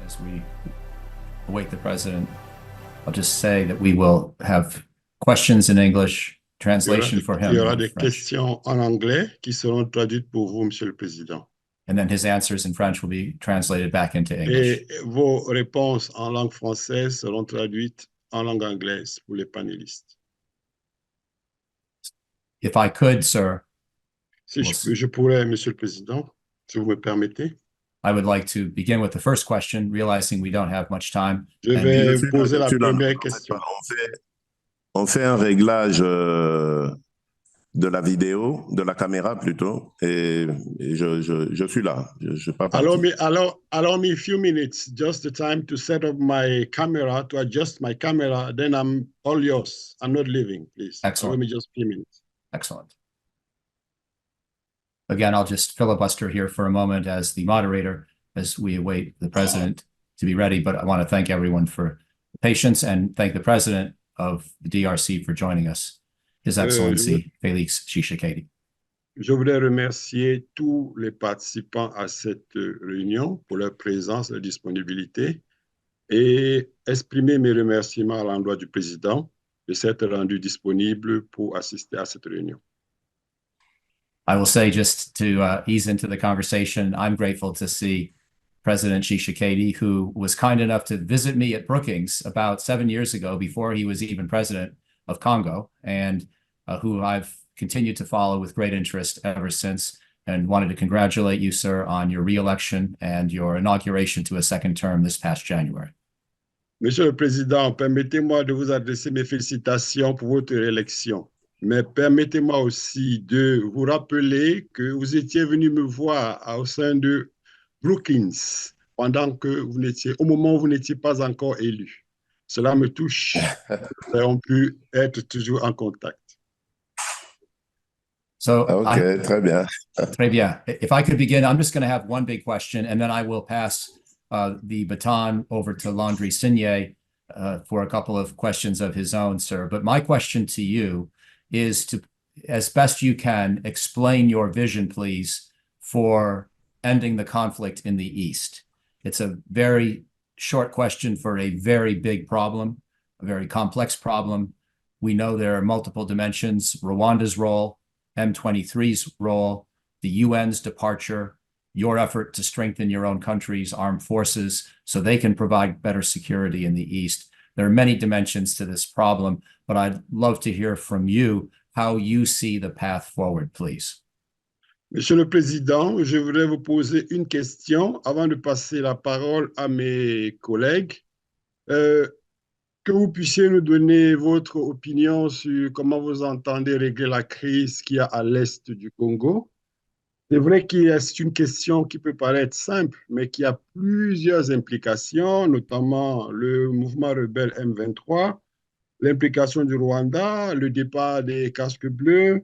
As we await the president, I'll just say that we will have questions in English, translation for Il him y aura in des French, questions en anglais qui seront traduites pour vous, Monsieur le Président. and then his answers in French will be translated back into English. Et vos réponses en langue française seront traduites en langue anglaise pour les panélistes. If I could, sir, Si je pourrais, Monsieur le Président, si vous me permettez. I would like to begin with the first question, realizing we don't have much time. Je vais poser la première question. On fait un réglage de la vidéo, de la caméra plutôt, et je suis là. Je suis pas parti. Allow me a few minutes, just the time to set up my camera, to adjust my camera, then I'm all yours. I'm not leaving, please. Excellent. Allow me just a few minutes. Excellent. Again, I'll just filibuster here for a moment as the moderator, as we await the president to be ready. But I want to thank everyone for patience and thank the president of the DRC for joining us, His Excellency Félix Tshisekedi. Je voudrais remercier tous les participants à cette réunion pour leur présence et disponibilité et exprimer mes remerciements à l'endroit du président de s'être rendu disponible pour assister à cette réunion. I will say, just to ease into the conversation, I'm grateful to see President Tshisekedi, who was kind enough to visit me at Brookings about 7 years ago, before he was even president of Congo, and who I've continued to follow with great interest ever since, and wanted to congratulate you, sir, on your re-election and your inauguration to a second term this past January. Monsieur le Président, permettez-moi de vous adresser mes félicitations pour votre réélection. Mais permettez-moi aussi de vous rappeler que vous étiez venu me voir au sein de Brookings pendant que au moment où vous n'étiez pas encore élu. Cela me touche. Nous avons pu être toujours en contact. So, okay, très bien. Très bien. If I could begin, I'm just going to have one big question, and then I will pass the baton over to Landry Signé for a couple of questions of his own, sir. But my question to you is to, as best you can, explain your vision, please, for ending the conflict in the East. It's a very short question for a very big problem, a very complex problem. We know there are multiple dimensions: Rwanda's role, M23's role, the UN's departure, your effort to strengthen your own country's armed forces so they can provide better security in the East. There are many dimensions to this problem, but I'd love to hear from you how you see the path forward, please. Monsieur le Président, je voudrais vous poser une question avant de passer la parole à mes collègues. Que vous puissiez nous donner votre opinion sur comment vous entendez régler la crise qu'il y a à l'est du Congo. C'est vrai que c'est une question qui peut paraître simple, mais qui a plusieurs implications, notamment le mouvement rebelle M23, l'implication du Rwanda, le départ des casques bleus.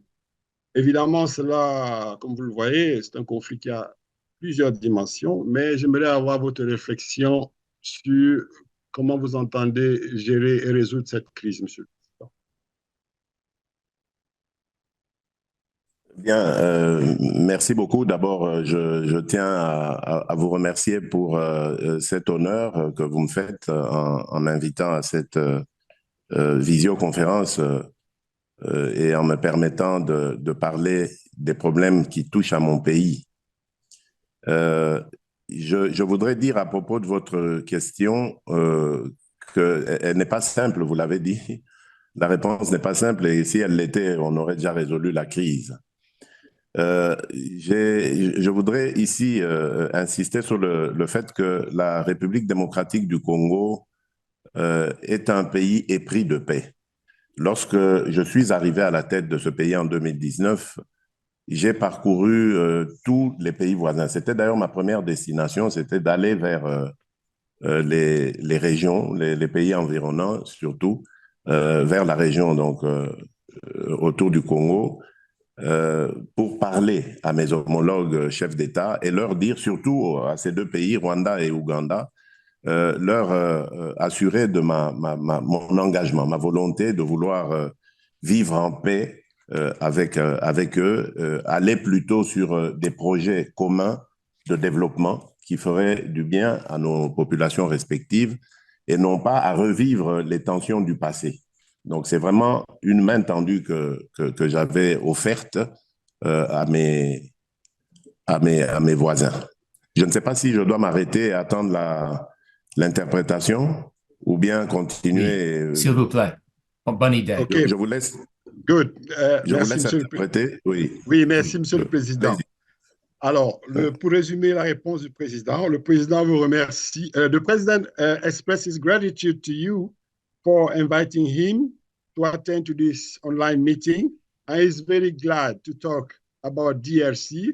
Évidemment, cela, comme vous le voyez, c'est un conflit qui a plusieurs dimensions, mais j'aimerais avoir votre réflexion sur comment vous entendez gérer et résoudre cette crise, Monsieur le Président. Bien, merci beaucoup. D'abord, je tiens à vous remercier pour cet honneur que vous me faites en m'invitant à cette visioconférence et en me permettant de parler des problèmes qui touchent à mon pays. Je voudrais dire à propos de votre question qu'elle n'est pas simple, vous l'avez dit. La réponse n'est pas simple et si elle l'était, on aurait déjà résolu la crise. Je voudrais ici insister sur le fait que la République démocratique du Congo est un pays épris de paix. Lorsque je suis arrivé à la tête de ce pays en 2019, j'ai parcouru tous les pays voisins. C'était d'ailleurs ma première destination, c'était d'aller vers les régions, les pays environnants surtout, vers la région donc autour du Congo, pour parler à mes homologues chefs d'État et leur dire surtout à ces deux pays, Rwanda et Ouganda, leur assurer de mon engagement, ma volonté de vouloir vivre en paix avec eux, aller plutôt sur des projets communs de développement qui ferait du bien à nos populations respectives et non pas à revivre les tensions du passé. Donc, c'est vraiment une main tendue que j'avais offerte à mes voisins. Je ne sais pas si je dois m'arrêter et attendre l'interprétation ou bien continuer. Oui, s'il vous plaît. Bonne idée. OK. Je vous laisse, Good. je vous Merci, laisse Monsieur le interpréter. Oui. Oui, merci, Monsieur le Président. Allez-y. Alors, pour résumer la réponse du président, le président vous remercie. The president expresses gratitude to you for inviting him to attend to this online meeting, and is very glad to talk about DRC.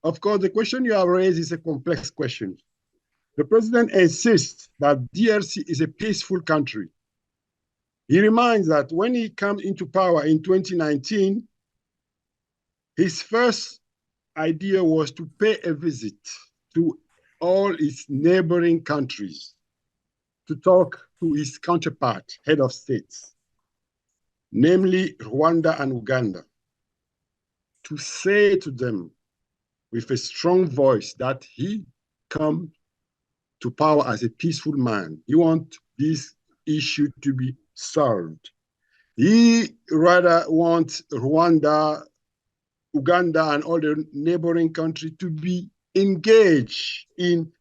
Of course, the question you have raised is a complex question. The president insists that DRC is a peaceful country. He reminds that when he came into power in 2019, his first idea was to pay a visit to all its neighboring countries to talk to his counterpart, head of states, namely Rwanda and Uganda, to say to them with a strong voice that he come to power as a peaceful man. He wants this issue to be solved. He rather wants Rwanda, Uganda, and all the neighboring countries to be engaged in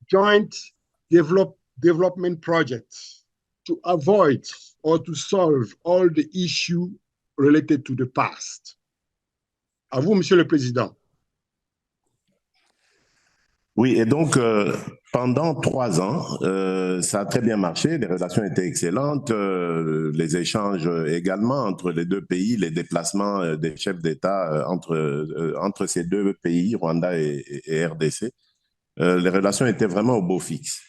joint development projects to avoid or to solve all the issues related to the past. À vous, Monsieur le Président. Oui, et donc, pendant 3 ans, ça a très bien marché, les relations étaient excellentes, les échanges également entre les deux pays, les déplacements des chefs d'État entre ces deux pays, Rwanda et RDC, les relations étaient vraiment au beau fixe.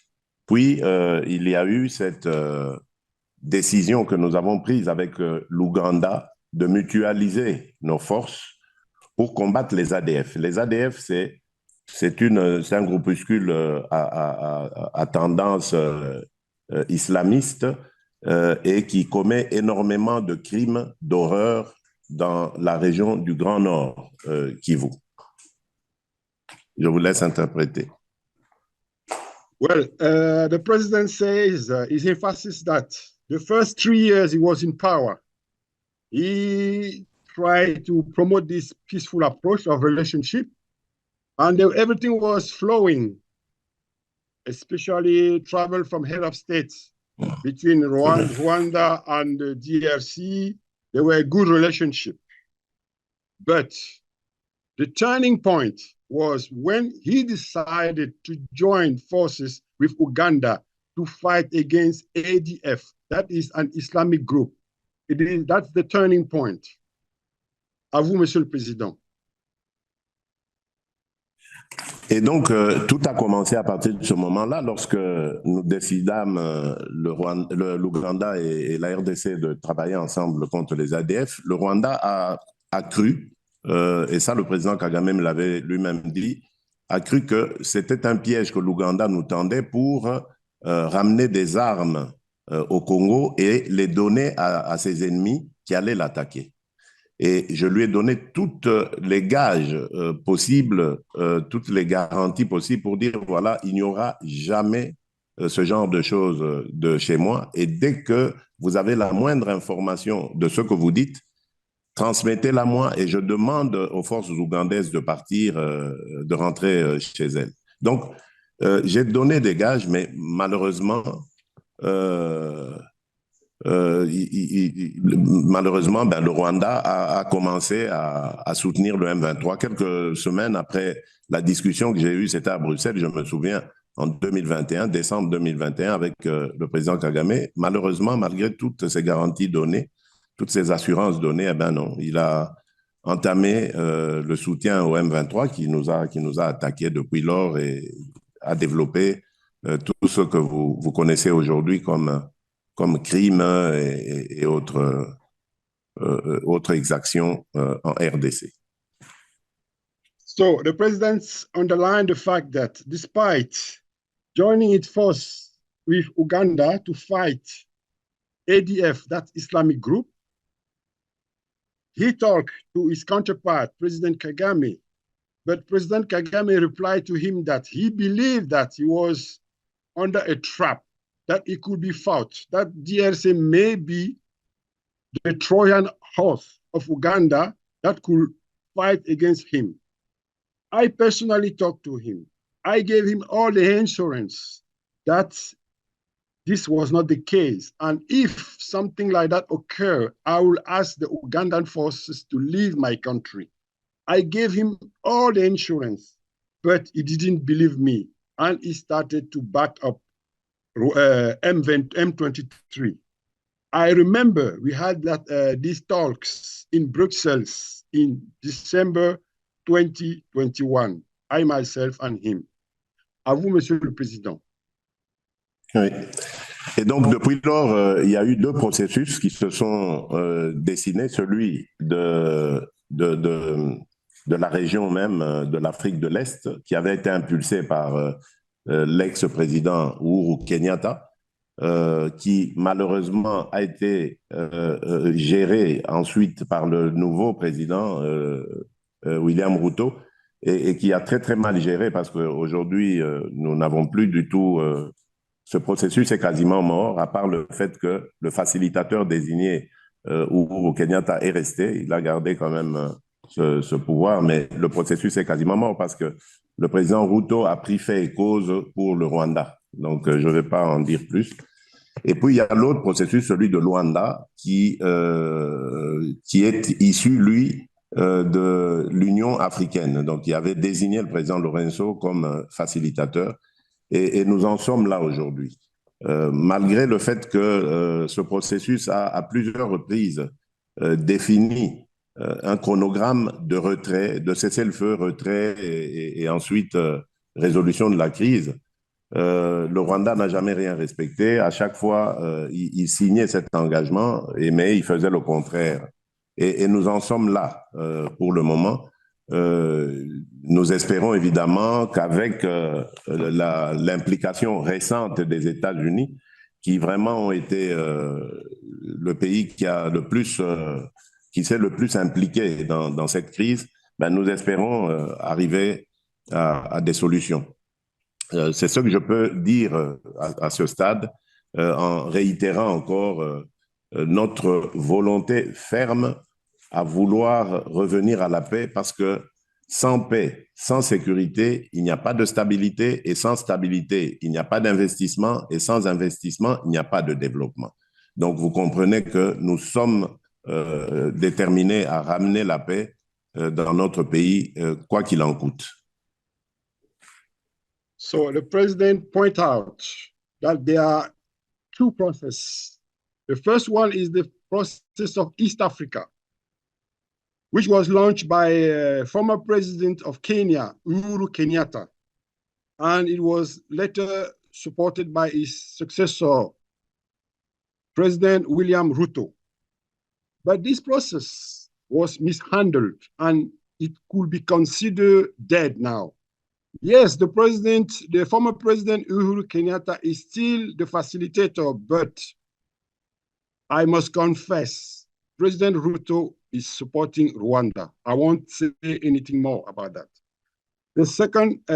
Puis, il y a eu cette décision que nous avons prise avec l'Ouganda de mutualiser nos forces pour combattre les ADF. Les ADF, c'est un groupuscule à tendance islamiste et qui commet énormément de crimes d'horreur dans la région du Grand Nord, Kivu. Je vous laisse interpréter. Well, the president says, he emphasizes that the first 3 years he was in power, he tried to promote this peaceful approach of relationship, and everything was flowing, especially travel from head of states between Rwanda and the DRC. There were a good relationship. But the turning point was when he decided to join forces with Uganda to fight against ADF. That is an Islamic group. That's the turning point. À vous, Monsieur le Président. Et donc, tout a commencé à partir de ce moment-là, lorsque nous décidâmes, l'Ouganda et la RDC, de travailler ensemble contre les ADF. Le Rwanda a cru, et ça le président Kagame me l'avait lui-même dit, a cru que c'était un piège que l'Ouganda nous tendait pour ramener des armes au Congo et les donner à ses ennemis qui allaient l'attaquer. Et je lui ai donné toutes les gages possibles, toutes les garanties possibles pour dire, voilà, il n'y aura jamais ce genre de choses de chez moi. Et dès que vous avez la moindre information de ce que vous dites, transmettez-la moi et je demande aux forces ougandaises de partir, de rentrer chez elles. Donc, j'ai donné des gages, mais malheureusement, le Rwanda a commencé à soutenir le M23. Quelques semaines après la discussion que j'ai eue, c'était à Bruxelles, je me souviens, en 2021, décembre 2021, avec le président Kagame. Malheureusement, malgré toutes ces garanties données, toutes ces assurances données, eh ben non, il a entamé le soutien au M23 qui nous a attaqués depuis lors et a développé tout ce que vous connaissez aujourd'hui comme crimes et autres exactions en RDC. So the president underlined the fact that despite joining its force with Uganda to fight ADF, that Islamic group, he talked to his counterpart, President Kagame, But President Kagame replied to him that he believed that he was under a trap, that it could be fought, that DRC may be the Trojan horse of Uganda that could fight against him. I personally talked to him. I gave him all the insurance that this was not the case. And if something like that occurred, I will ask the Ugandan forces to leave my country. I gave him all the insurance, but he didn't believe me. And he started to back up M23. I remember we had these talks in Brussels in December 2021, I myself and him. À vous, Monsieur le Président. Oui. Et donc, depuis lors, il y a eu deux processus qui se sont dessinés, celui de la région même de l'Afrique de l'Est, qui avait été impulsé par l'ex-président Uhuru Kenyatta, qui malheureusement a été géré ensuite par le nouveau président William Ruto, et qui a très très mal géré parce qu'aujourd'hui, nous n'avons plus du tout... ce processus est quasiment mort, à part le fait que le facilitateur désigné Uhuru Kenyatta est resté. Il a gardé quand même ce pouvoir, mais le processus est quasiment mort parce que le président Ruto a pris fait et cause pour le Rwanda. Donc, je ne vais pas en dire plus. Et puis, il y a l'autre processus, celui de Luanda, qui est issu, lui, de l'Union africaine. Donc, il avait désigné le président Lorenzo comme facilitateur. Et nous en sommes là aujourd'hui. Malgré le fait que ce processus a à plusieurs reprises défini un chronogramme de retrait, de cessez-le-feu, retrait et ensuite résolution de la crise, le Rwanda n'a jamais rien respecté. À chaque fois, il signait cet engagement, mais il faisait le contraire. Et nous en sommes là pour le moment. Nous espérons évidemment qu'avec l'implication récente des États-Unis, qui vraiment ont été le pays qui s'est le plus impliqué dans cette crise, ben nous espérons arriver à des solutions. C'est ce que je peux dire à ce stade, en réitérant encore notre volonté ferme à vouloir revenir à la paix, parce que sans paix, sans sécurité, il n'y a pas de stabilité, et sans stabilité, il n'y a pas d'investissement, et sans investissement, il n'y a pas de développement. Donc, vous comprenez que nous sommes déterminés à ramener la paix dans notre pays, quoi qu'il en coûte. So the president point out that there are two processes. The first one is the process of East Africa, which was launched by former president of Kenya, Uhuru Kenyatta. And it was later supported by his successor, President William Ruto. But this process was mishandled and it could be considered dead now. Yes, the former president Uhuru Kenyatta is still the facilitator, but I must confess, President Ruto is supporting Rwanda. I won't say anything more about that. The second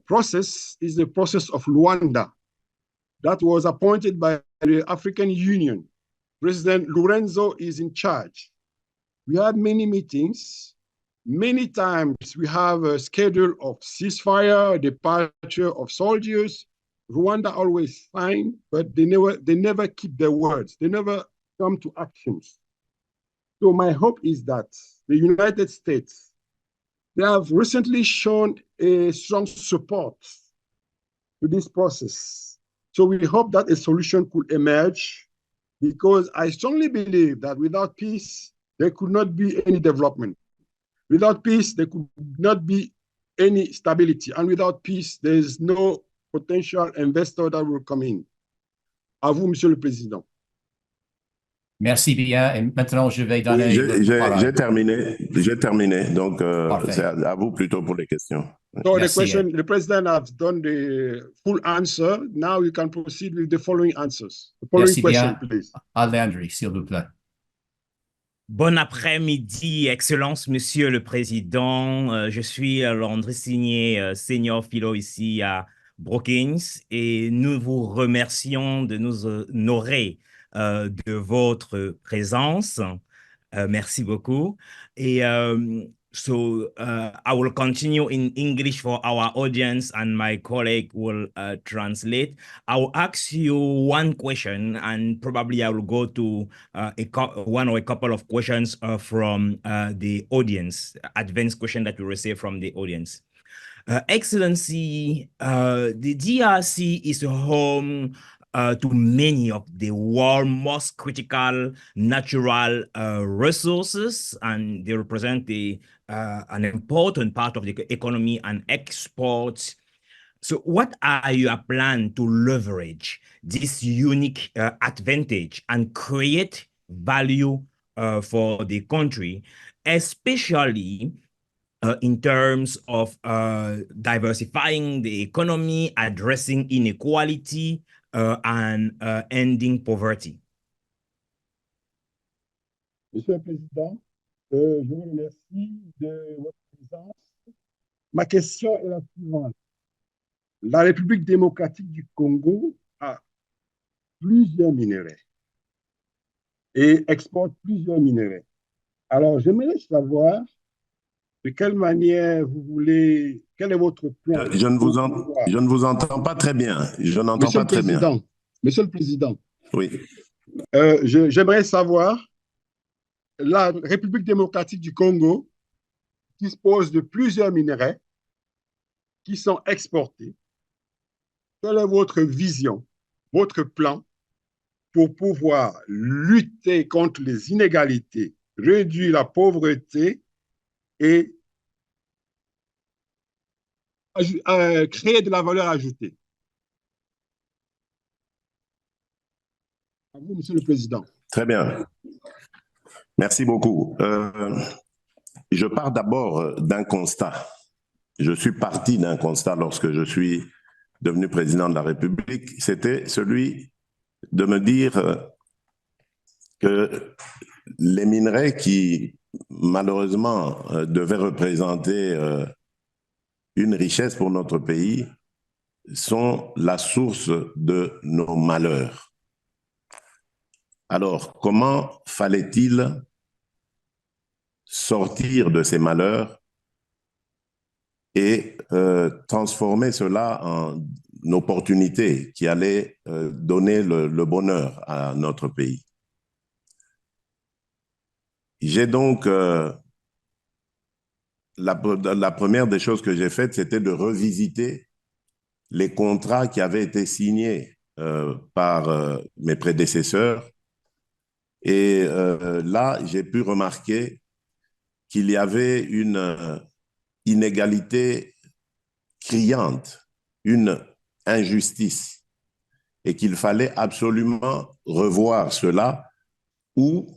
process is the process of Luanda that was appointed by the African Union. President Lorenzo is in charge. We had many meetings. Many times we have a schedule of ceasefire, departure of soldiers. Rwanda always sign, but they never keep their words. They never come to actions. So my hope is that the United States, they have recently shown a strong support to this process. So we hope that a solution could emerge, because I strongly believe that without peace, there could not be any development. Without peace, there could not be any stability. And without peace, there is no potential investor that will come in. À vous, Monsieur le Président. Merci bien. Et maintenant, je vais donner... Oui, j'ai terminé. Donc, c'est à vous plutôt pour les questions. So the President has done the full answer. Now you can proceed with the following answers. The following question, please. Al Landry, s'il vous plaît. Bon après-midi, Excellence, Monsieur le Président. Je suis Landry Signé, Senior Philo ici à Brookings et nous vous remercions de nous honorer de votre présence. Merci beaucoup. Et I will continue in English for our audience and my colleague will translate. I will ask you one question and probably I will go to one or a couple of questions from the audience, advanced question that we receive from the audience. Excellency, the DRC is home to many of the world's most critical natural resources, and they represent an important part of the economy and exports. So what are your plans to leverage this unique advantage and create value for the country, especially in terms of diversifying the economy, addressing inequality, and ending poverty? Monsieur le Président, je vous remercie de votre présence. Ma question est la suivante. La République démocratique du Congo a plusieurs minéraux et exporte plusieurs minéraux. Alors, j'aimerais savoir de quelle manière vous voulez, quel est votre plan? Je ne vous entends pas très bien. Je n'entends pas très bien. Monsieur le Président, oui. J'aimerais savoir, la République démocratique du Congo dispose de plusieurs minéraux qui sont exportés. Quelle est votre vision, votre plan pour pouvoir lutter contre les inégalités, réduire la pauvreté et créer de la valeur ajoutée? À vous, Monsieur le Président. Très bien. Merci beaucoup. Je pars d'abord d'un constat. Je suis parti d'un constat lorsque je suis devenu président de la République. C'était celui de me dire que les minerais qui, malheureusement, devaient représenter une richesse pour notre pays sont la source de nos malheurs. Alors, comment fallait-il sortir de ces malheurs et transformer cela en une opportunité qui allait donner le bonheur à notre pays? J'ai donc, la première des choses que j'ai faites, c'était de revisiter les contrats qui avaient été signés par mes prédécesseurs. Et là, j'ai pu remarquer qu'il y avait une inégalité criante, une injustice, et qu'il fallait absolument revoir cela ou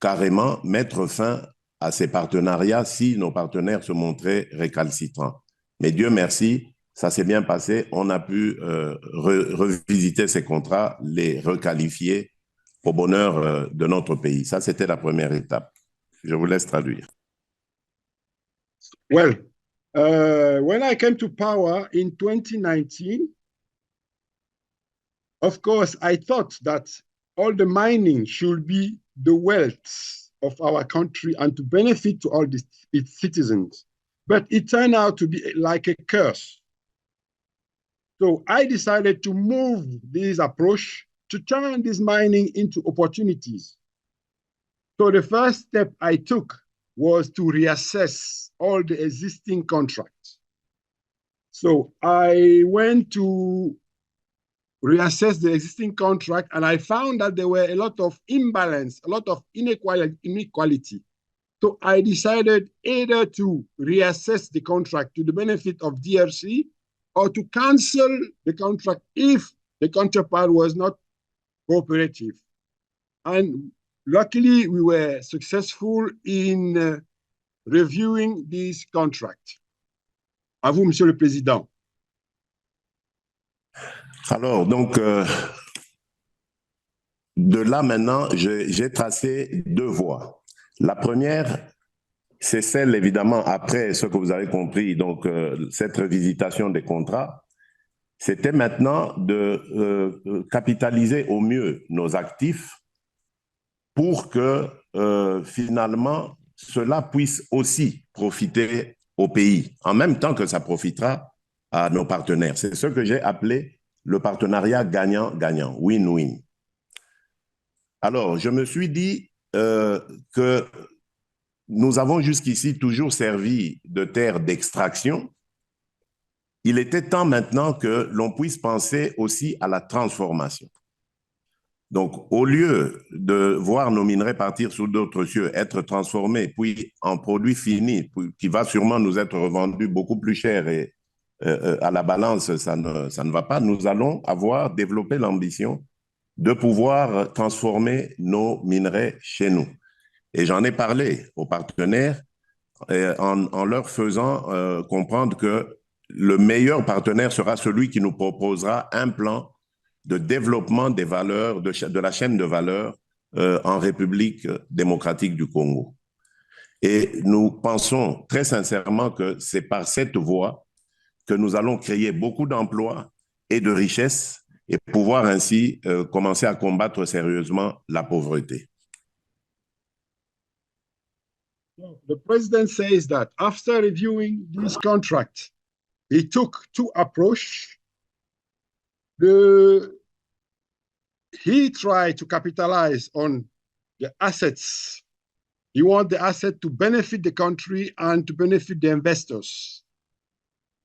carrément mettre fin à ces partenariats si nos partenaires se montraient récalcitrants. Mais Dieu merci, ça s'est bien passé, on a pu revisiter ces contrats, les requalifier au bonheur de notre pays. Ça, c'était la première étape. Je vous laisse traduire. Well, when I came to power in 2019, of course, I thought that all the mining should be the wealth of our country and to benefit to all its citizens. But it turned out to be like a curse. So I decided to move this approach to turn this mining into opportunities. So the first step I took was to reassess all the existing contracts. So I went to reassess the existing contract and I found that there were a lot of imbalance, a lot of inequality. So I decided either to reassess the contract to the benefit of DRC or to cancel the contract if the counterpart was not cooperative. And luckily, we were successful in reviewing this contract. À vous, Monsieur le Président. Alors, donc, de là maintenant, j'ai tracé deux voies. La première, c'est celle évidemment après ce que vous avez compris, donc cette revisitation des contrats. C'était maintenant de capitaliser au mieux nos actifs pour que finalement cela puisse aussi profiter au pays, en même temps que ça profitera à nos partenaires. C'est ce que j'ai appelé le partenariat gagnant-gagnant, win-win. Alors, je me suis dit que nous avons jusqu'ici toujours servi de terre d'extraction. Il était temps maintenant que l'on puisse penser aussi à la transformation. Donc, au lieu de voir nos minerais partir sous d'autres cieux, être transformés, puis en produits finis, qui va sûrement nous être revendu beaucoup plus cher et à la balance, ça ne va pas, nous allons avoir développé l'ambition de pouvoir transformer nos minerais chez nous. Et j'en ai parlé aux partenaires en leur faisant comprendre que le meilleur partenaire sera celui qui nous proposera un plan de développement des valeurs, de la chaîne de valeur en République démocratique du Congo. Et nous pensons très sincèrement que c'est par cette voie que nous allons créer beaucoup d'emplois et de richesses et pouvoir ainsi commencer à combattre sérieusement la pauvreté. The president says that after reviewing this contract, he took two approaches. He tried to capitalize on the assets. He wants the asset to benefit the country and to benefit the investors.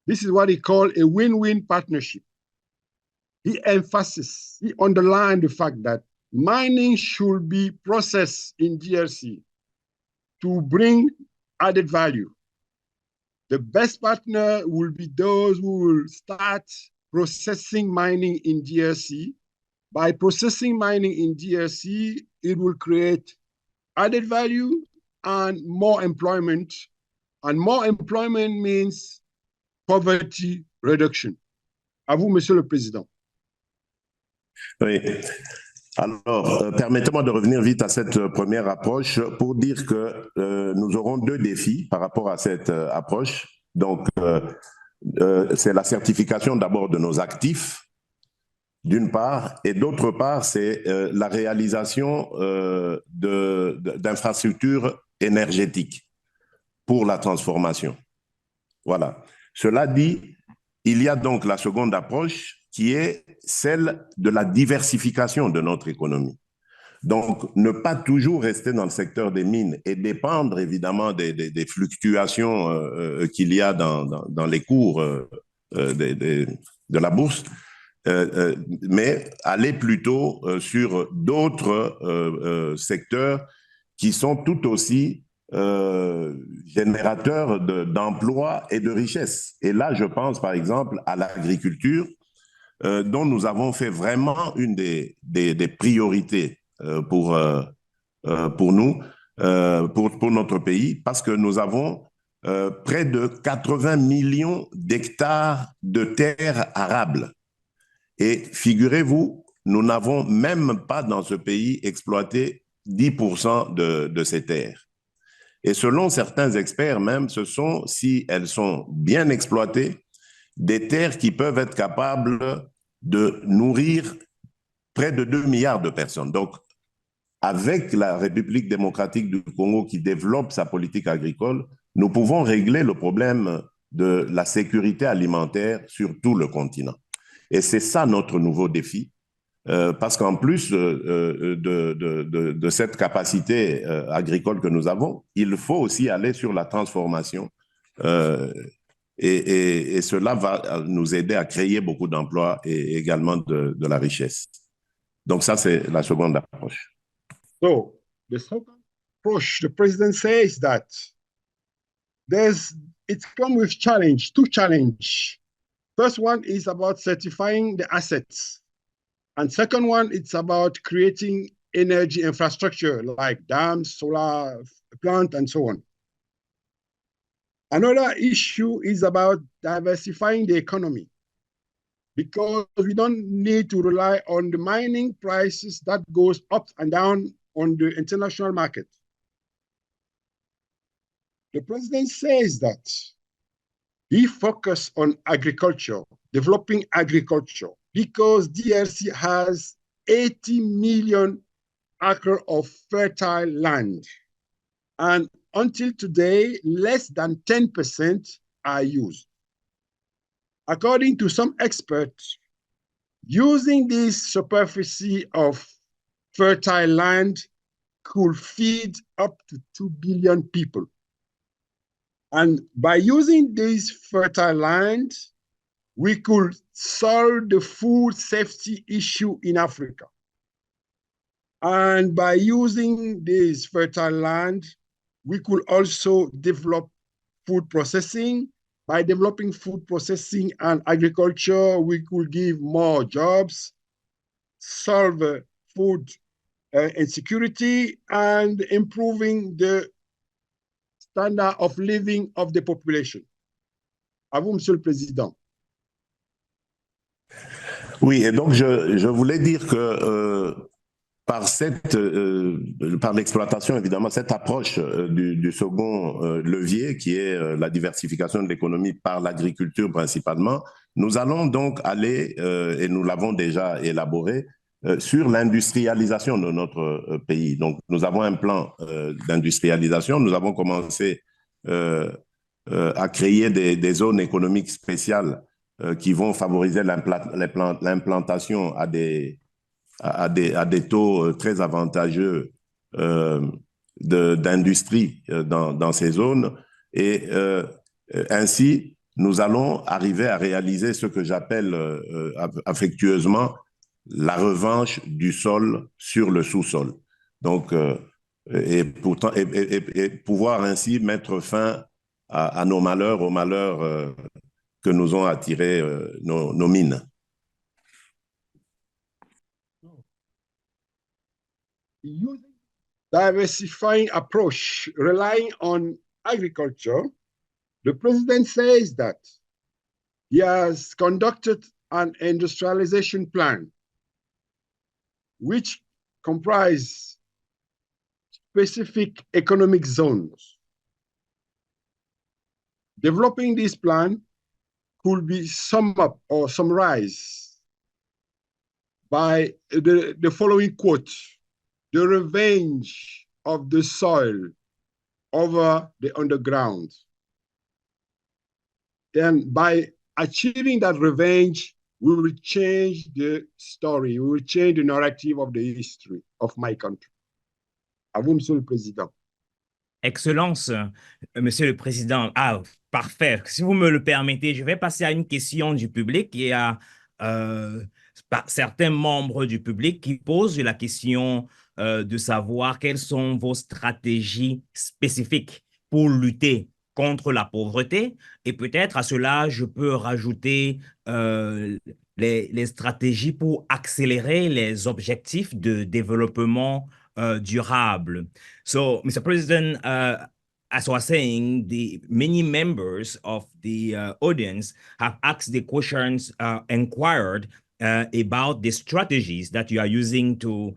This is what he called a win-win partnership. He underlined the fact that mining should be processed in DRC to bring added value. The best partner will be those who will start processing mining in DRC. By processing mining in DRC, it will create added value and more employment. And more employment means poverty reduction. À vous, Monsieur le Président. Oui. Alors, permettez-moi de revenir vite à cette première approche pour dire que nous aurons deux défis par rapport à cette approche. Donc, c'est la certification d'abord de nos actifs, d'une part, et d'autre part, c'est la réalisation d'infrastructures énergétiques pour la transformation. Voilà. Cela dit, il y a donc la seconde approche qui est celle de la diversification de notre économie. Donc, ne pas toujours rester dans le secteur des mines et dépendre évidemment des fluctuations qu'il y a dans les cours de la bourse, mais aller plutôt sur d'autres secteurs qui sont tout aussi générateurs d'emplois et de richesses. Et là, je pense par exemple à l'agriculture, dont nous avons fait vraiment une des priorités pour nous, pour notre pays, parce que nous avons près de 80 millions d'hectares de terres arables. Et figurez-vous, nous n'avons même pas dans ce pays exploité 10% de ces terres. Et selon certains experts même, ce sont, si elles sont bien exploitées, des terres qui peuvent être capables de nourrir près de 2 milliards de personnes. Donc, avec la République démocratique du Congo qui développe sa politique agricole, nous pouvons régler le problème de la sécurité alimentaire sur tout le continent. Et c'est ça notre nouveau défi, parce qu'en plus de cette capacité agricole que nous avons, il faut aussi aller sur la transformation et cela va nous aider à créer beaucoup d'emplois et également de la richesse. Donc ça, c'est la seconde approche. So, the second approach, the president says that it's come with two challenges. First one is about certifying the assets. And second one, it's about creating energy infrastructure like dams, solar plant, and so on. Another issue is about diversifying the economy. because we don't need to rely on the mining prices that goes up and down on the international market. The president says that he focused on agriculture, developing agriculture, because DRC has 80 million acres of fertile land. And until today, less than 10% are used. According to some experts, using this superficie of fertile land could feed up to 2 billion people. And by using this fertile land, we could solve the food safety issue in Africa. And by using this fertile land, we could also develop food processing. By developing food processing and agriculture, we could give more jobs, solve food insecurity, and improving the standard of living of the population. À vous, Monsieur le Président. Oui, et donc je voulais dire que par l'exploitation, évidemment, cette approche du second levier, qui est la diversification de l'économie par l'agriculture principalement, nous allons donc aller, et nous l'avons déjà élaboré, sur l'industrialisation de notre pays. Donc, nous avons un plan d'industrialisation. Nous avons commencé à créer des zones économiques spéciales qui vont favoriser l'implantation à des taux très avantageux d'industrie dans ces zones. Et ainsi, nous allons arriver à réaliser ce que j'appelle affectueusement la revanche du sol sur le sous-sol. Donc, et pouvoir ainsi mettre fin à nos malheurs, aux malheurs que nous ont attirés nos mines. Using diversifying approach, relying on agriculture, the president says that he has conducted an industrialization plan which comprise specific economic zones. Developing this plan could be summed up or summarized by the following quote: the revenge of the soil over the underground. Then by achieving that revenge, we will change the story, we will change the narrative of the history of my country. À vous, Monsieur le Président. Excellence, Monsieur le Président. Ah, parfait. Si vous me le permettez, je vais passer à une question du public. Il y a certains membres du public qui posent la question de savoir quelles sont vos stratégies spécifiques pour lutter contre la pauvreté. Et peut-être à cela, je peux rajouter les stratégies pour accélérer les objectifs de développement durable. So, Mr. President, as I was saying, the many members of the audience have asked the questions, inquired about the strategies that you are using to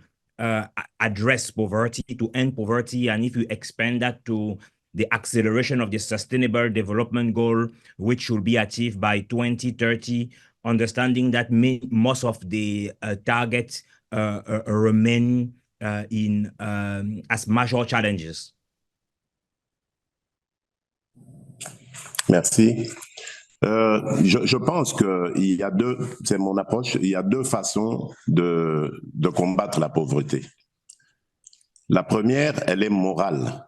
address poverty, to end poverty, and if you expand that to the acceleration of the Sustainable Development Goal, which should be achieved by 2030, understanding that most of the targets remain as major challenges. Merci. Je pense qu'il y a c'est mon approche, il y a deux façons de combattre la pauvreté. La première, elle est morale.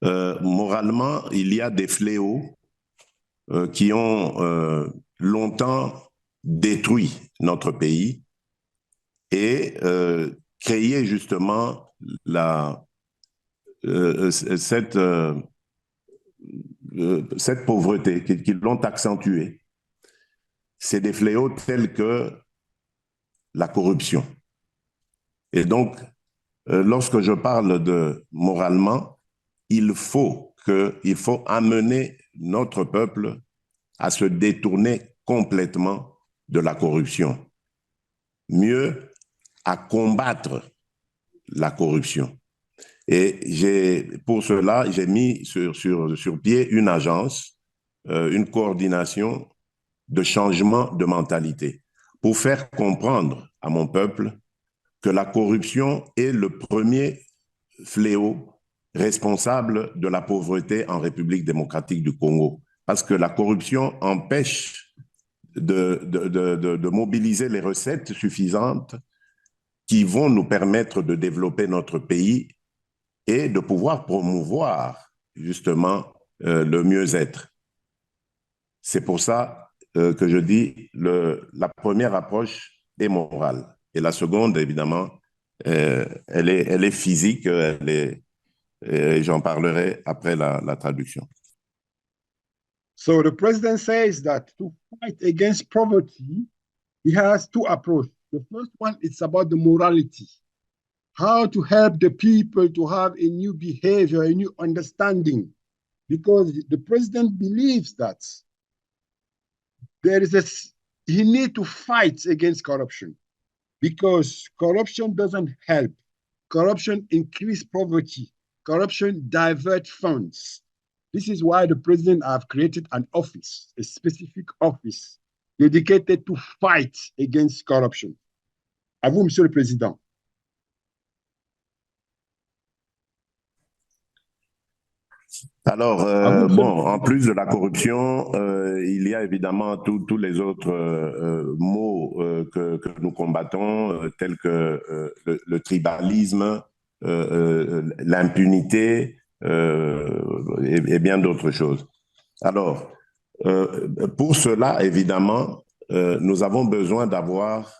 Moralement, il y a des fléaux qui ont longtemps détruit notre pays et créé justement cette pauvreté qui l'ont accentuée. C'est des fléaux tels que la corruption. Et donc, lorsque je parle de moralement, il faut amener notre peuple à se détourner complètement de la corruption, mieux à combattre la corruption. Et pour cela, j'ai mis sur pied une agence, une coordination de changement de mentalité pour faire comprendre à mon peuple que la corruption est le premier fléau responsable de la pauvreté en République démocratique du Congo. Parce que la corruption empêche de mobiliser les recettes suffisantes qui vont nous permettre de développer notre pays et de pouvoir promouvoir justement le mieux-être. C'est pour ça que je dis la première approche est morale et la seconde, évidemment, elle est physique, j'en parlerai après la traduction. So the president says that to fight against poverty, he has two approaches. The first one is about the morality, how to help the people to have a new behavior, a new understanding, because the president believes that he needs to fight against corruption, because corruption doesn't help. Corruption increases poverty. Corruption diverts funds. This is why the president has created an office, a specific office dedicated to fight against corruption. À vous, Monsieur le Président. Alors, en plus de la corruption, il y a évidemment tous les autres maux que nous combattons, tels que le tribalisme, l'impunité et bien d'autres choses. Alors, pour cela, évidemment, nous avons besoin d'avoir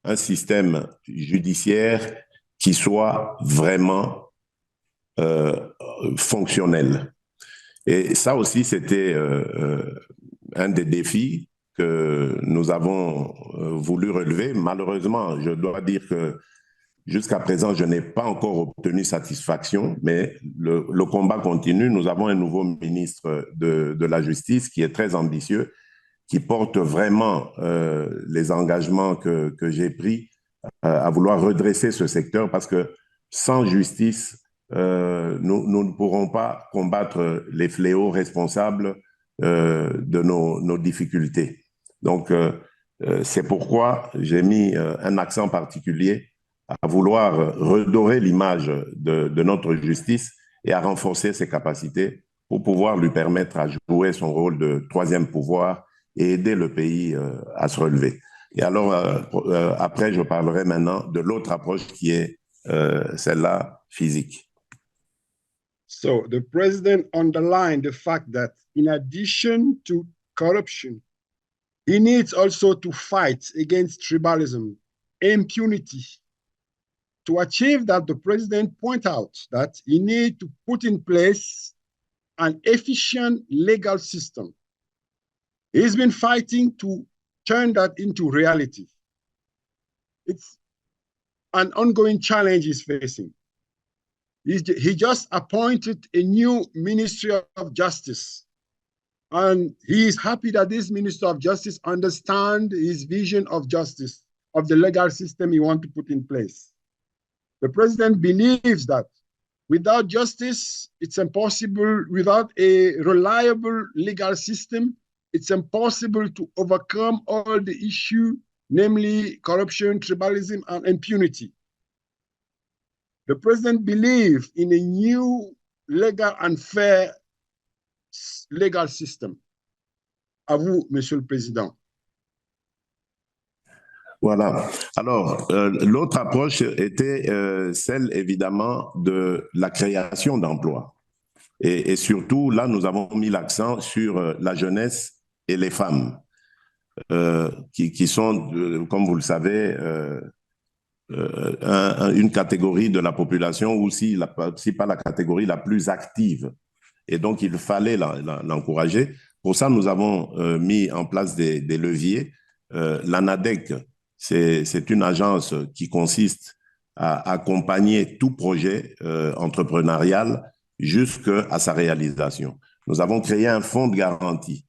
un système judiciaire qui soit vraiment fonctionnel. Et ça aussi, c'était un des défis que nous avons voulu relever. Malheureusement, je dois dire que jusqu'à présent, je n'ai pas encore obtenu satisfaction, mais le combat continue. Nous avons un nouveau ministre de la Justice qui est très ambitieux, qui porte vraiment les engagements que j'ai pris à vouloir redresser ce secteur, parce que sans justice, nous ne pourrons pas combattre les fléaux responsables de nos difficultés. Donc, c'est pourquoi j'ai mis un accent particulier à vouloir redorer l'image de notre justice et à renforcer ses capacités pour pouvoir lui permettre à jouer son rôle de troisième pouvoir et aider le pays à se relever. Et alors, après, je parlerai maintenant de l'autre approche qui est celle-là physique. So the president underlined the fact that in addition to corruption, he needs also to fight against tribalism, impunity. To achieve that, the president pointed out that he needs to put in place an efficient legal system. He's been fighting to turn that into reality. It's an ongoing challenge he's facing. He just appointed a new Ministry of Justice. And he is happy that this Minister of Justice understands his vision of justice, of the legal system he wants to put in place. The president believes that without justice, it's impossible, without a reliable legal system, it's impossible to overcome all the issues, namely corruption, tribalism, and impunity. The president believes in a new legal and fair legal system. À vous, Monsieur le Président. Voilà. Alors, l'autre approche était celle, évidemment, de la création d'emplois. Et surtout, là, nous avons mis l'accent sur la jeunesse et les femmes, qui sont, comme vous le savez, une catégorie de la population, ou si pas la catégorie la plus active. Et donc, il fallait l'encourager. Pour ça, nous avons mis en place des leviers. L'ANADEC, c'est une agence qui consiste à accompagner tout projet entrepreneurial jusqu'à sa réalisation. Nous avons créé un fonds de garantie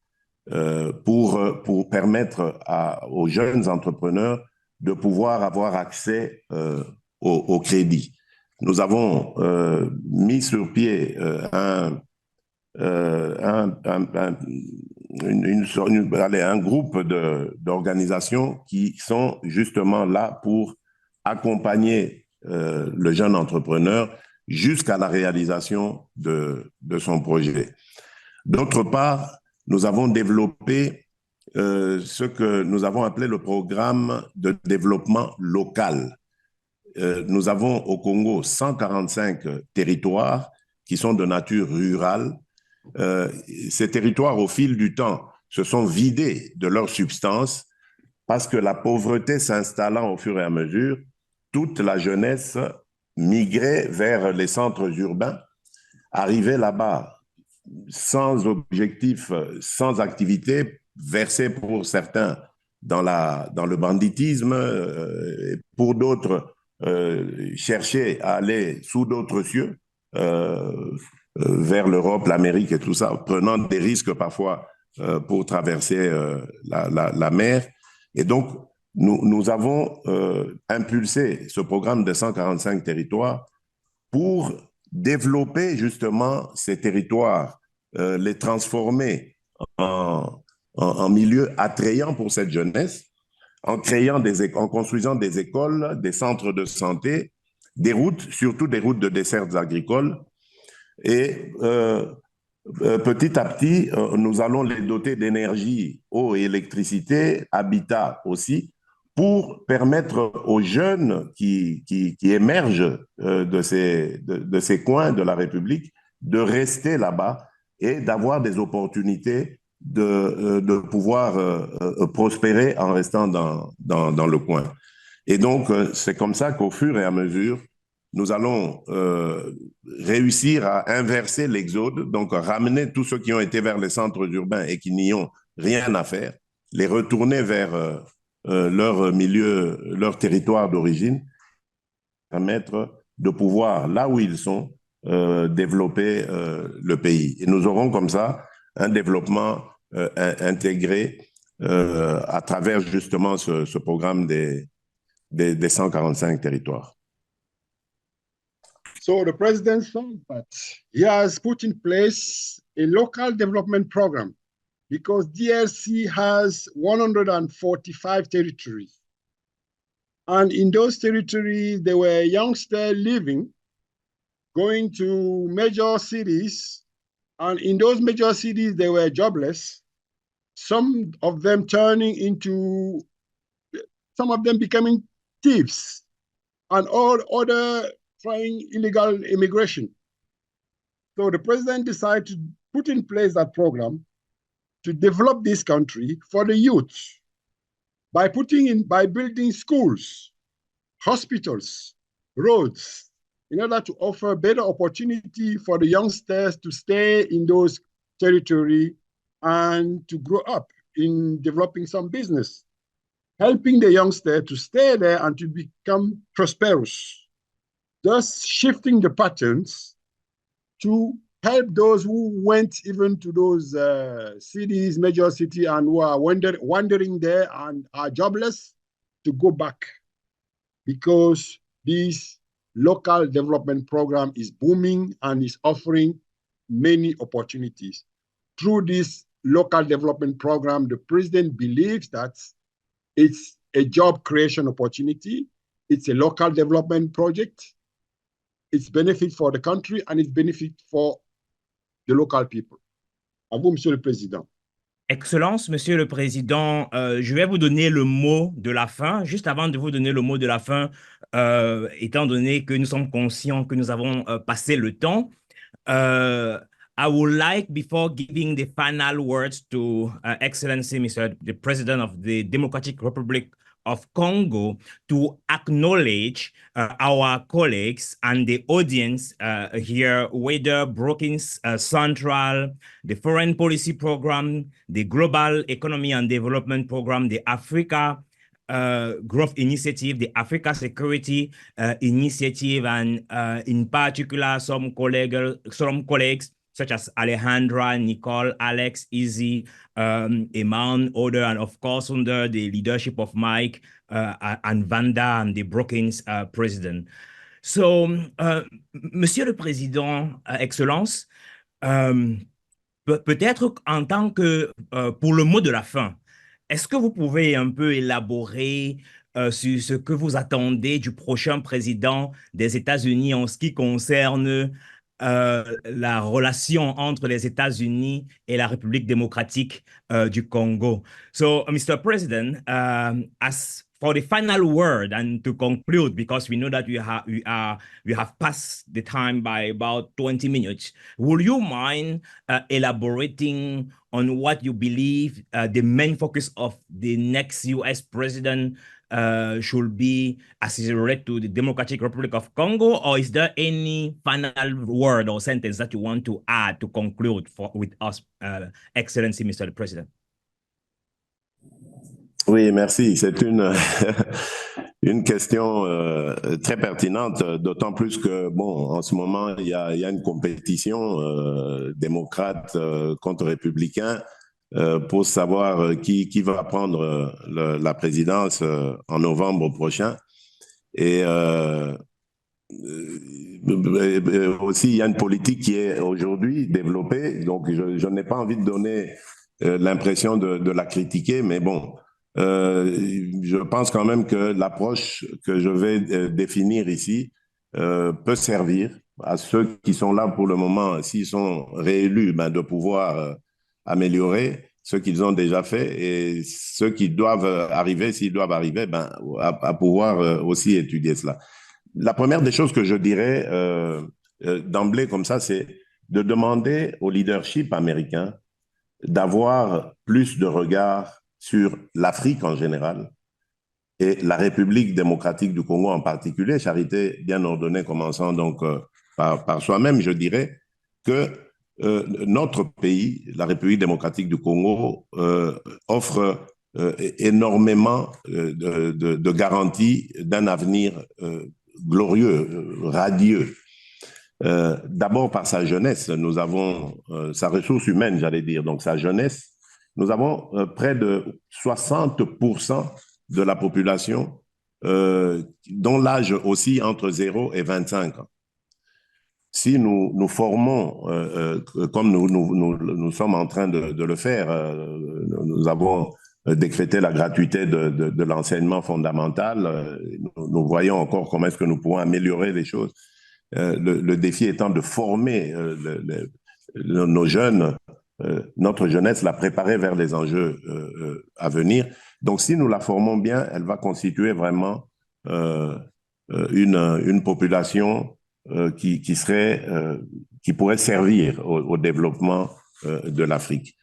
pour permettre aux jeunes entrepreneurs de pouvoir avoir accès au crédit. Nous avons mis sur pied un groupe d'organisations qui sont justement là pour accompagner le jeune entrepreneur jusqu'à la réalisation de son projet. D'autre part, nous avons développé ce que nous avons appelé le programme de développement local. Nous avons au Congo 145 territoires qui sont de nature rurale. Ces territoires, au fil du temps, se sont vidés de leur substance parce que la pauvreté s'installant au fur et à mesure, toute la jeunesse migrait vers les centres urbains, arrivait là-bas sans objectif, sans activité, versés pour certains dans le banditisme, pour d'autres chercher à aller sous d'autres cieux, vers l'Europe, l'Amérique et tout ça, prenant des risques parfois pour traverser la mer. Et donc, nous avons impulsé ce programme de 145 territoires pour développer justement ces territoires, les transformer en milieux attrayants pour cette jeunesse, en construisant des écoles, des centres de santé, des routes, surtout des routes de dessertes agricoles. Et petit à petit, nous allons les doter d'énergie, eau et électricité, habitat aussi, pour permettre aux jeunes qui émergent de ces coins de la République de rester là-bas et d'avoir des opportunités de pouvoir prospérer en restant dans le coin. Et donc, c'est comme ça qu'au fur et à mesure, nous allons réussir à inverser l'exode, donc ramener tous ceux qui ont été vers les centres urbains et qui n'y ont rien à faire, les retourner vers leur milieu, leur territoire d'origine, permettre de pouvoir, là où ils sont, développer le pays. Et nous aurons comme ça un développement intégré à travers justement ce programme des 145 territoires. So the president said that he has put in place a local development program because DRC has 145 territories. And in those territories, there were youngsters living, going to major cities. And in those major cities, they were jobless. Some of them becoming thieves and all other trying illegal immigration. So the president decided to put in place that program to develop this country for the youth by building schools, hospitals, roads, in order to offer better opportunity for the youngsters to stay in those territories and to grow up in developing some business, helping the youngster to stay there and to become prosperous, thus shifting the patterns to help those who went even to those cities, major cities, and who are wandering there and are jobless to go back, because this local development program is booming and is offering many opportunities. Through this local development program, the president believes that it's a job creation opportunity, it's a local development project, it's benefit for the country and it's benefit for the local people. À vous, Monsieur le Président. Excellence, Monsieur le Président, je vais vous donner le mot de la fin. Juste avant de vous donner le mot de la fin, étant donné que nous sommes conscients que nous avons passé le temps, I would like, before giving the final words to Excellency, the President of the Democratic Republic of Congo, to acknowledge our colleagues and the audience here, whether Brookings Central, the Foreign Policy Program, the Global Economy and Development Program, the Africa Growth Initiative, the Africa Security Initiative, and in particular some colleagues such as Alejandra, Nicole, Alex, Izzy, Iman, Oder, and of course, under the leadership of Mike and Vanda and the Brookings president. So, Monsieur le Président, Excellence, peut-être en tant que, pour le mot de la fin, est-ce que vous pouvez un peu élaborer sur ce que vous attendez du prochain président des États-Unis en ce qui concerne la relation entre les États-Unis et la République démocratique du Congo? So, Mr. President, as for the final word and to conclude, because we know that we have passed the time by about 20 minutes, would you mind elaborating on what you believe the main focus of the next U.S. president should be as it relates to the Democratic Republic of Congo, or is there any final word or sentence that you want to add to conclude with us, Excellency, Mr. President? Oui, merci. C'est une question très pertinente, d'autant plus que, bon, en ce moment, il y a une compétition démocrate contre républicain pour savoir qui va prendre la présidence en novembre prochain. Et aussi, il y a une politique qui est aujourd'hui développée, donc je n'ai pas envie de donner l'impression de la critiquer, mais bon, je pense quand même que l'approche que je vais définir ici peut servir à ceux qui sont là pour le moment, s'ils sont réélus, de pouvoir améliorer ce qu'ils ont déjà fait, et ceux qui doivent arriver, s'ils doivent arriver, à pouvoir aussi étudier cela. La première des choses que je dirais d'emblée comme ça, c'est de demander au leadership américain d'avoir plus de regard sur l'Afrique en général et la République démocratique du Congo en particulier, charité bien ordonnée commençant donc par soi-même, je dirais que notre pays, la République démocratique du Congo, offre énormément de garanties d'un avenir glorieux, radieux. D'abord par sa jeunesse, nous avons sa ressource humaine, j'allais dire, donc sa jeunesse. Nous avons près de 60% de la population dont l'âge aussi entre 0 et 25 ans. Si nous formons, comme nous sommes en train de le faire, nous avons décrété la gratuité de l'enseignement fondamental, nous voyons encore comment est-ce que nous pouvons améliorer les choses. Le défi étant de former nos jeunes, notre jeunesse, la préparer vers les enjeux à venir. Donc, si nous la formons bien, elle va constituer vraiment une population qui pourrait servir au développement de l'Afrique.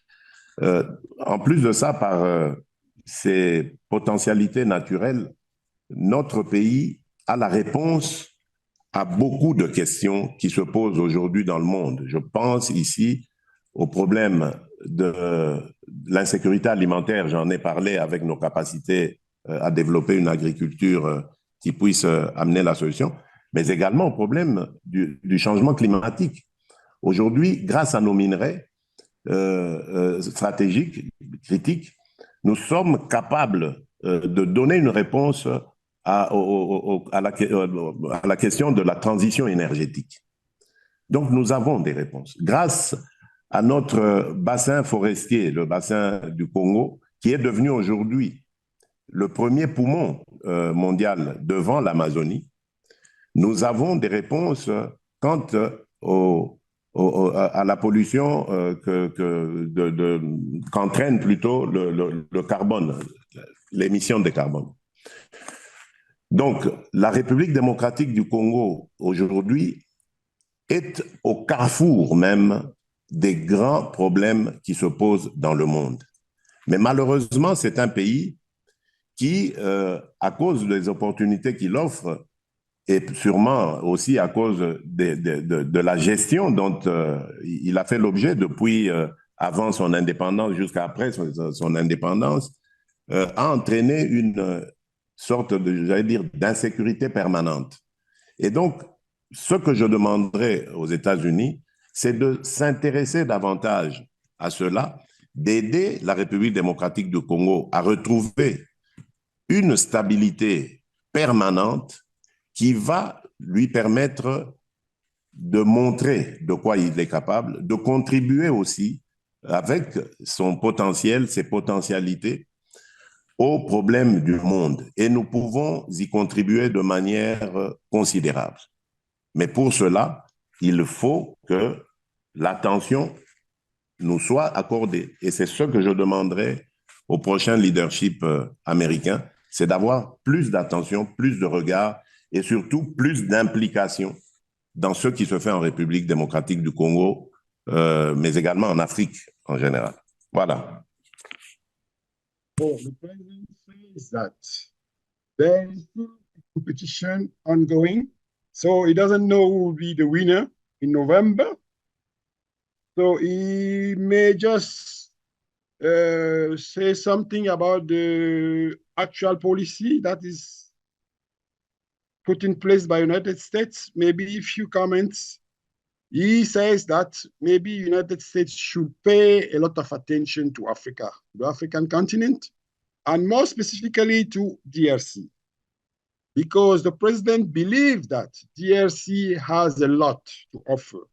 En plus de ça, par ses potentialités naturelles, notre pays a la réponse à beaucoup de questions qui se posent aujourd'hui dans le monde. Je pense ici au problème de l'insécurité alimentaire. J'en ai parlé avec nos capacités à développer une agriculture qui puisse amener la solution, mais également au problème du changement climatique. Aujourd'hui, grâce à nos minerais stratégiques, critiques, nous sommes capables de donner une réponse à la question de la transition énergétique. Donc, nous avons des réponses. Grâce à notre bassin forestier, le bassin du Congo, qui est devenu aujourd'hui le premier poumon mondial devant l'Amazonie, nous avons des réponses quant à la pollution qu'entraîne plutôt le carbone, l'émission de carbone. Donc, la République démocratique du Congo, aujourd'hui, est au carrefour même des grands problèmes qui se posent dans le monde. Mais malheureusement, c'est un pays qui, à cause des opportunités qu'il offre, et sûrement aussi à cause de la gestion dont il a fait l'objet depuis avant son indépendance jusqu'à après son indépendance, a entraîné une sorte j'allais dire, d'insécurité permanente. Et donc, ce que je demanderais aux États-Unis, c'est de s'intéresser davantage à cela, d'aider la République démocratique du Congo à retrouver une stabilité permanente qui va lui permettre de montrer de quoi il est capable, de contribuer aussi avec son potentiel, ses potentialités aux problèmes du monde. Et nous pouvons y contribuer de manière considérable. Mais pour cela, il faut que l'attention nous soit accordée. Et c'est ce que je demanderai au prochain leadership américain, c'est d'avoir plus d'attention, plus de regard et surtout plus d'implication dans ce qui se fait en République démocratique du Congo, mais également en Afrique en général. Voilà. Oh, the president says that there is still competition ongoing, so he doesn't know who will be the winner in November. So he may just say something about the actual policy that is put in place by United States, maybe a few comments. He says that maybe United States should pay a lot of attention to Africa, the African continent, and more specifically to DRC, because the president believes that DRC has a lot to offer,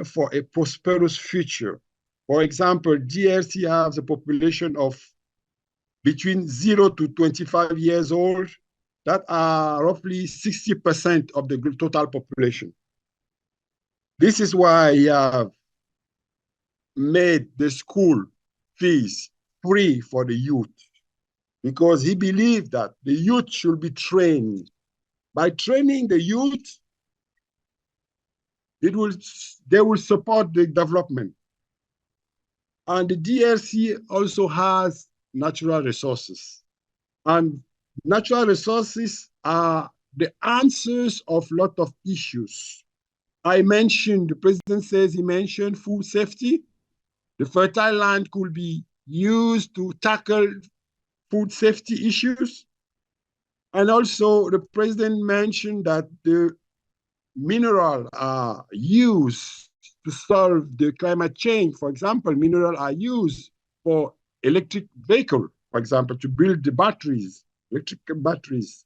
for a prosperous future. For example, DRC has a population of between 0 to 25 years old that are roughly 60% of the total population. This is why he have made the school fees free for the youth, because he believed that the youth should be trained. By training the youth, they will support the development. And the DRC also has natural resources. And natural resources are the answers of a lot of issues. The president says he mentioned food safety. The fertile land could be used to tackle food safety issues. And also the president mentioned that the minerals are used to solve the climate change. For example, minerals are used for electric vehicle, for example, to build the batteries, electric batteries.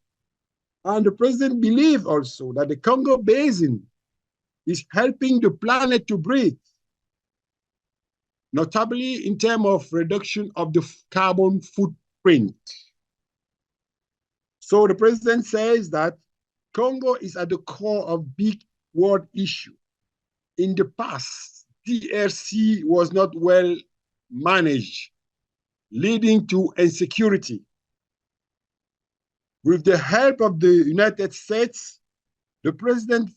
And the president believes also that the Congo Basin is helping the planet to breathe, notably in terms of reduction of the carbon footprint. So the president says that Congo is at the core of big world issue. In the past, DRC was not well managed, leading to insecurity. With the help of the United States, the president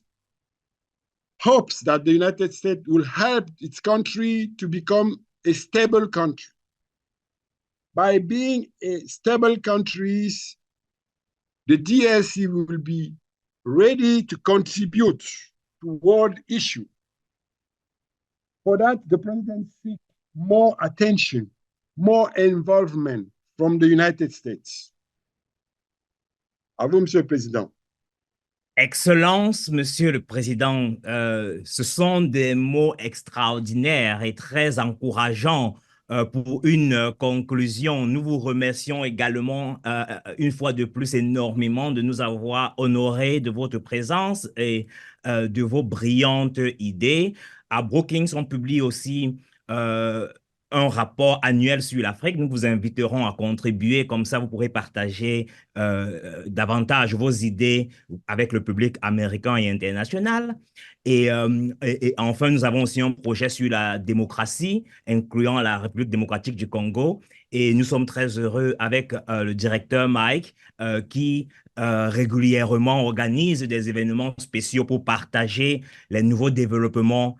hopes that the United States will help its country to become a stable country. By being a stable country, the DRC will be ready to contribute to world issue. For that, the president seeks more attention, more involvement from the United States. À vous, Monsieur le Président. Excellence, Monsieur le Président, ce sont des mots extraordinaires et très encourageants pour une conclusion. Nous vous remercions également une fois de plus énormément de nous avoir honorés de votre présence et de vos brillantes idées. À Brookings, on publie aussi un rapport annuel sur l'Afrique. Nous vous inviterons à contribuer, comme ça vous pourrez partager davantage vos idées avec le public américain et international. Et enfin, nous avons aussi un projet sur la démocratie, incluant la République démocratique du Congo. Et nous sommes très heureux avec le directeur Mike qui régulièrement organise des événements spéciaux pour partager les nouveaux développements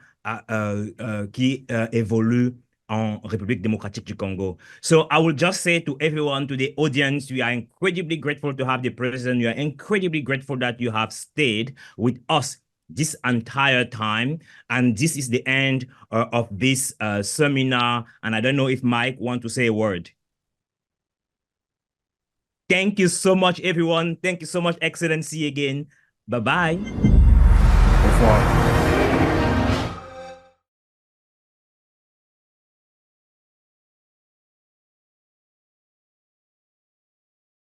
qui évoluent en République démocratique du Congo. So I will just say to everyone, to the audience, we are incredibly grateful to have the president. We are incredibly grateful that you have stayed with us this entire time. And this is the end of this seminar. And I don't know if Mike wants to say a word. Thank you so much, everyone. Thank you so much, Excellency, again. Bye-bye. far.